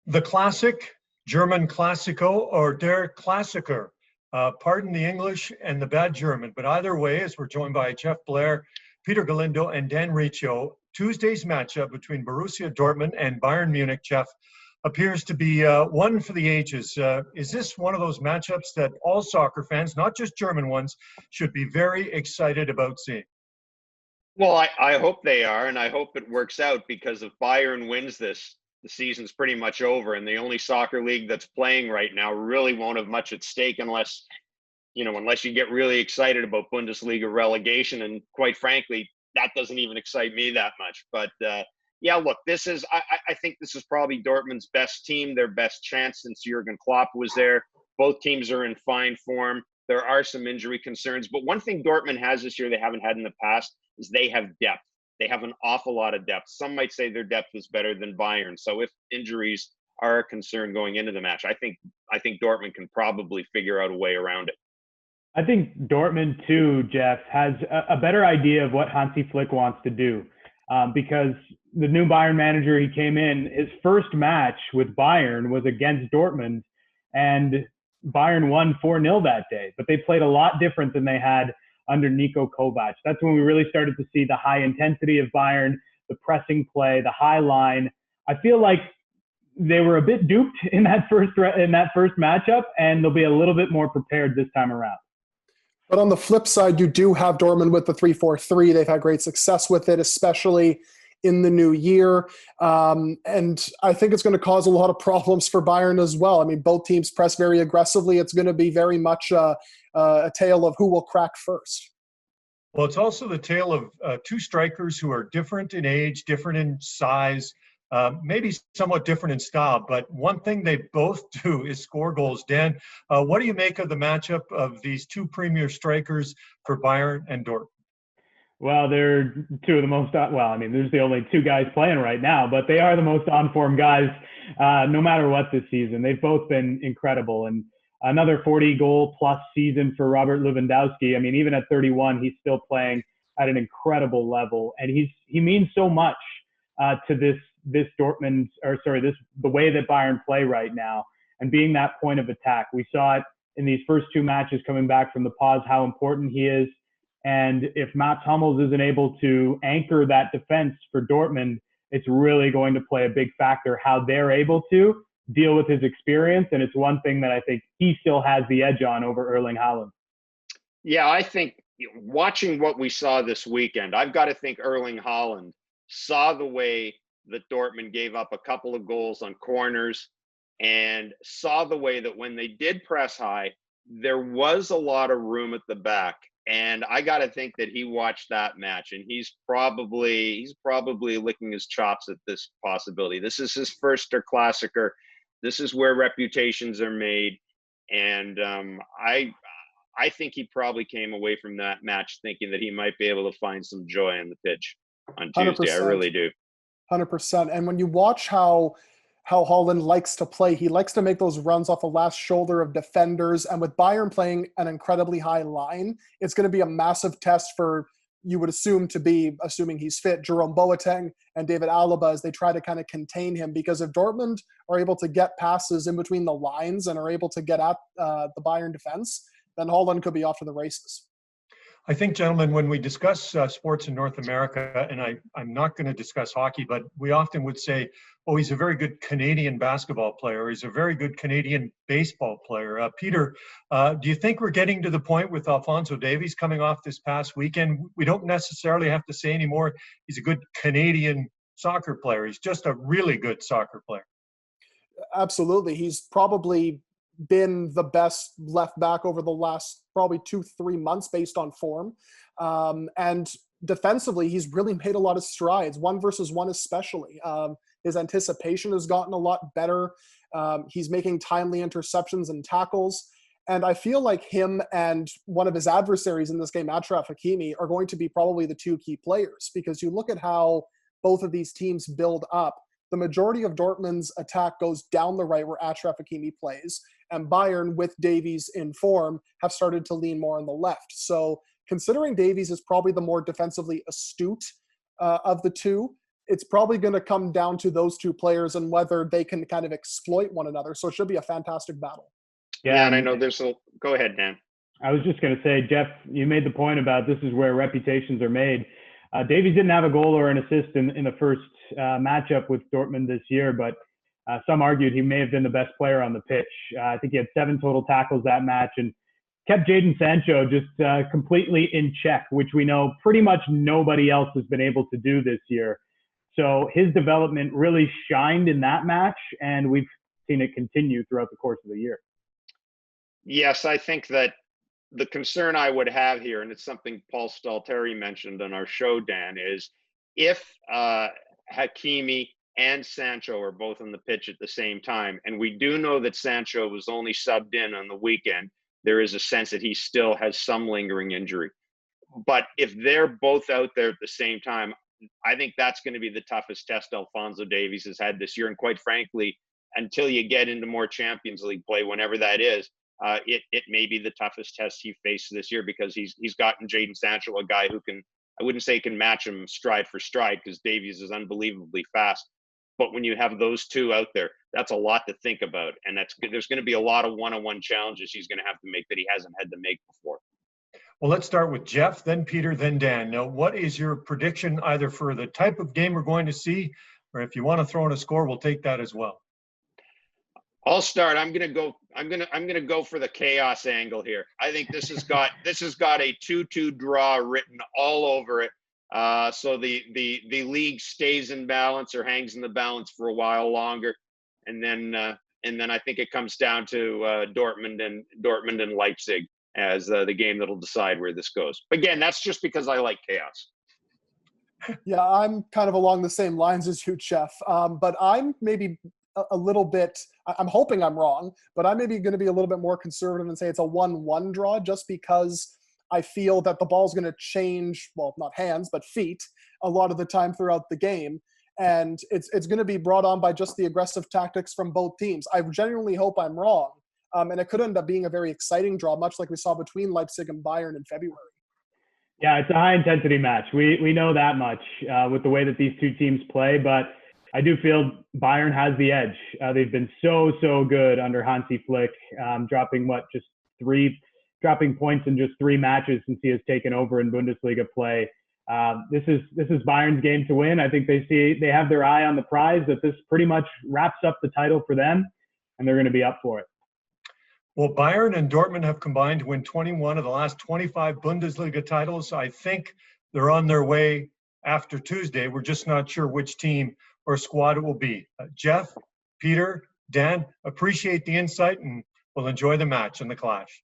The classic, German Classico, or Der Klassiker. Pardon the English and the bad German, but either way, as we're joined by Jeff Blair, Peter Galindo, and Dan Riccio, Tuesday's matchup between Borussia Dortmund and Bayern Munich, Jeff, appears to be one for the ages. Is this one of those matchups that all soccer fans, not just German ones, should be very excited about seeing? Well, I hope they are, and I hope it works out, because if Bayern wins this, the season's pretty much over, and the only soccer league that's playing right now really won't have much at stake unless you get really excited about Bundesliga relegation. And quite frankly, that doesn't even excite me that much. But yeah, look, I think this is probably Dortmund's best team, their best chance since Jurgen Klopp was there. Both teams are in fine form. There are some injury concerns, but one thing Dortmund has this year they haven't had in the past is they have depth. They have an awful lot of depth. Some might say their depth is better than Bayern. So if injuries are a concern going into the match, I think Dortmund can probably figure out a way around it. I think Dortmund too, Jeff, has a better idea of what Hansi Flick wants to do, because the new Bayern manager, he came in, his first match with Bayern was against Dortmund, and Bayern won 4-0 that day. But they played a lot different than they had under Niko Kovac. That's when we really started to see the high intensity of Bayern, the pressing play, the high line. I feel like they were a bit duped in that first matchup, and they'll be a little bit more prepared this time around. But on the flip side, you do have Dortmund with the 3-4-3. They've had great success with it, especially in the new year. And I think it's going to cause a lot of problems for Bayern as well. I mean, both teams press very aggressively. It's going to be very much a tale of who will crack first. Well, it's also the tale of two strikers who are different in age, different in size, maybe somewhat different in style, but one thing they both do is score goals. Dan, what do you make of the matchup of these two premier strikers for Bayern and Dortmund? Well, they're two of the most, there's the only two guys playing right now, but they are the most on-form guys no matter what this season. They've both been incredible. And another 40-goal-plus season for Robert Lewandowski. I mean, even at 31, he's still playing at an incredible level. And he means so much to the way that Bayern play right now, and being that point of attack. We saw it in these first two matches coming back from the pause, how important he is. And if Mats Hummels isn't able to anchor that defense for Dortmund, it's really going to play a big factor how they're able to deal with his experience. And it's one thing that I think he still has the edge on over Erling Haaland. Yeah, I think watching what we saw this weekend, I've got to think Erling Haaland saw the way that Dortmund gave up a couple of goals on corners, and saw the way that when they did press high, there was a lot of room at the back. And I got to think that he watched that match, and he's probably licking his chops at this possibility. This is his first Klassiker. This is where reputations are made. And I think he probably came away from that match thinking that he might be able to find some joy on the pitch on Tuesday. 100%. I really do. 100%. And when you watch how Haaland likes to play, he likes to make those runs off the last shoulder of defenders. And with Bayern playing an incredibly high line, it's going to be a massive test for, you would assume to be, assuming he's fit, Jerome Boateng and David Alaba, as they try to kind of contain him. Because if Dortmund are able to get passes in between the lines and are able to get at the Bayern defense, then Haaland could be off to the races. I think, gentlemen, when we discuss sports in North America, and I'm not going to discuss hockey, but we often would say, oh, he's a very good Canadian basketball player. He's a very good Canadian baseball player. Peter, do you think we're getting to the point with Alphonso Davies coming off this past weekend? We don't necessarily have to say anymore he's a good Canadian soccer player. He's just a really good soccer player. Absolutely. He's probably been the best left back over the last probably 2-3 months based on form. And defensively, he's really made a lot of strides, 1-versus-1 especially. His anticipation has gotten a lot better. He's making timely interceptions and tackles. And I feel like him and one of his adversaries in this game, Achraf Hakimi, are going to be probably the two key players, because you look at how both of these teams build up. The majority of Dortmund's attack goes down the right where Achraf Hakimi plays, and Bayern, with Davies in form, have started to lean more on the left. So considering Davies is probably the more defensively astute of the two, it's probably going to come down to those two players and whether they can kind of exploit one another. So it should be a fantastic battle. Yeah, and I know go ahead, Dan. I was just going to say, Jeff, you made the point about this is where reputations are made. Davies didn't have a goal or an assist in the first matchup with Dortmund this year, but some argued he may have been the best player on the pitch. I think he had 7 total tackles that match and kept Jadon Sancho just completely in check, which we know pretty much nobody else has been able to do this year. So his development really shined in that match, and we've seen it continue throughout the course of the year. Yes, I think that the concern I would have here, and it's something Paul Stalteri mentioned on our show, Dan, is if Hakimi and Sancho are both on the pitch at the same time, and we do know that Sancho was only subbed in on the weekend, there is a sense that he still has some lingering injury. But if they're both out there at the same time, I think that's going to be the toughest test Alphonso Davies has had this year. And quite frankly, until you get into more Champions League play, whenever that is, it may be the toughest test he faces this year, because he's gotten Jadon Sancho, a guy who can, I wouldn't say can match him stride for stride, because Davies is unbelievably fast. But when you have those two out there, that's a lot to think about. And there's going to be a lot of one-on-one challenges he's going to have to make that he hasn't had to make before. Well, let's start with Jeff, then Peter, then Dan. Now, what is your prediction either for the type of game we're going to see, or if you want to throw in a score, we'll take that as well. I'll start. I'm gonna go for the chaos angle here. I think this has got a 2-2 draw written all over it. So the league stays in balance or hangs in the balance for a while longer, and then I think it comes down to Dortmund and Leipzig as the game that'll decide where this goes. Again, that's just because I like chaos. Yeah, I'm kind of along the same lines as you, Jeff. But I'm maybe a little bit, I'm hoping I'm wrong, but I'm maybe going to be a little bit more conservative and say it's a 1-1 draw, just because I feel that the ball's going to change, well, not hands, but feet a lot of the time throughout the game. And it's going to be brought on by just the aggressive tactics from both teams. I genuinely hope I'm wrong. And it could end up being a very exciting draw, much like we saw between Leipzig and Bayern in February. Yeah, it's a high-intensity match. We know that much with the way that these two teams play, but I do feel Bayern has the edge. They've been so good under Hansi Flick, dropping points in just 3 matches since he has taken over in Bundesliga play. This is Bayern's game to win. I think they have their eye on the prize, that this pretty much wraps up the title for them, and they're going to be up for it. Well, Bayern and Dortmund have combined to win 21 of the last 25 Bundesliga titles. I think they're on their way after Tuesday. We're just not sure which team or squad it will be. Jeff, Peter, Dan, appreciate the insight, and we'll enjoy the match and the clash.